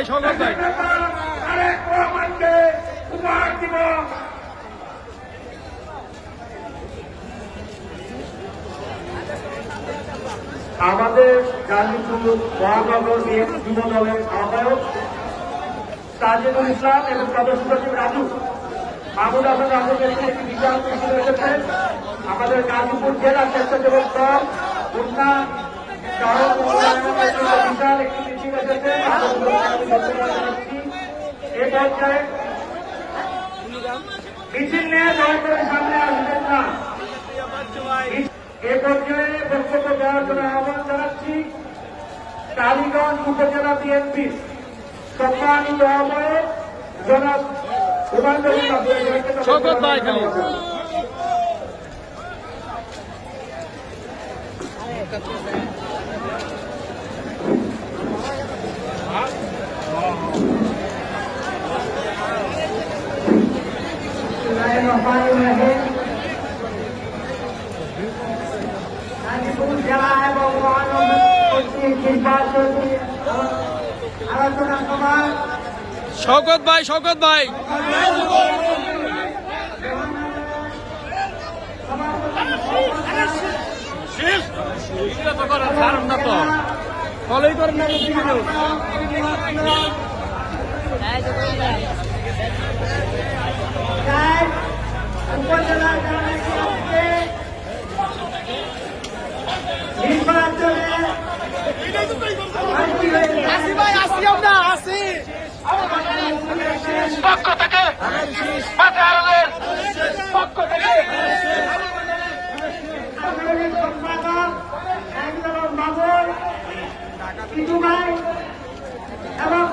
ভাই স্বাগত ভাই। আমাদের গাজীপুর মহানগর যুব দলের আহ্বায়ক তাজুল ইসলাম এবং সদস্য সচিব রাজু মাহমুদ হাসান রাজুকে একটি বিশাল খুশি রয়েছে। আমাদের গাজীপুর জেলা স্বেচ্ছাসেবক দল খুলনা শহর বিশাল একটি মিছিল এসেছে। এ পর্যায়ে মিছিল নিয়ে দয়া করে সামনে আসবেন না। এ পর্যায়ে বক্তব্য দেওয়ার জন্য আহ্বান জানাচ্ছি টালিগঞ্জ উপজেলা বিএনপি সম্মানিত আহ্বায়ক জনাব স্বাগত ভাই খালি গাজীপুর জেলা এবং মহানগর নির্বাচনী আলোচনা সভা শওকত ভাই শওকত ভাই ফলোই করেন না উপজেলা নির্বাচনে পক্ষ থেকে পক্ষ থেকে সম্পাদক একজন মামুন কিটু ভাই এবং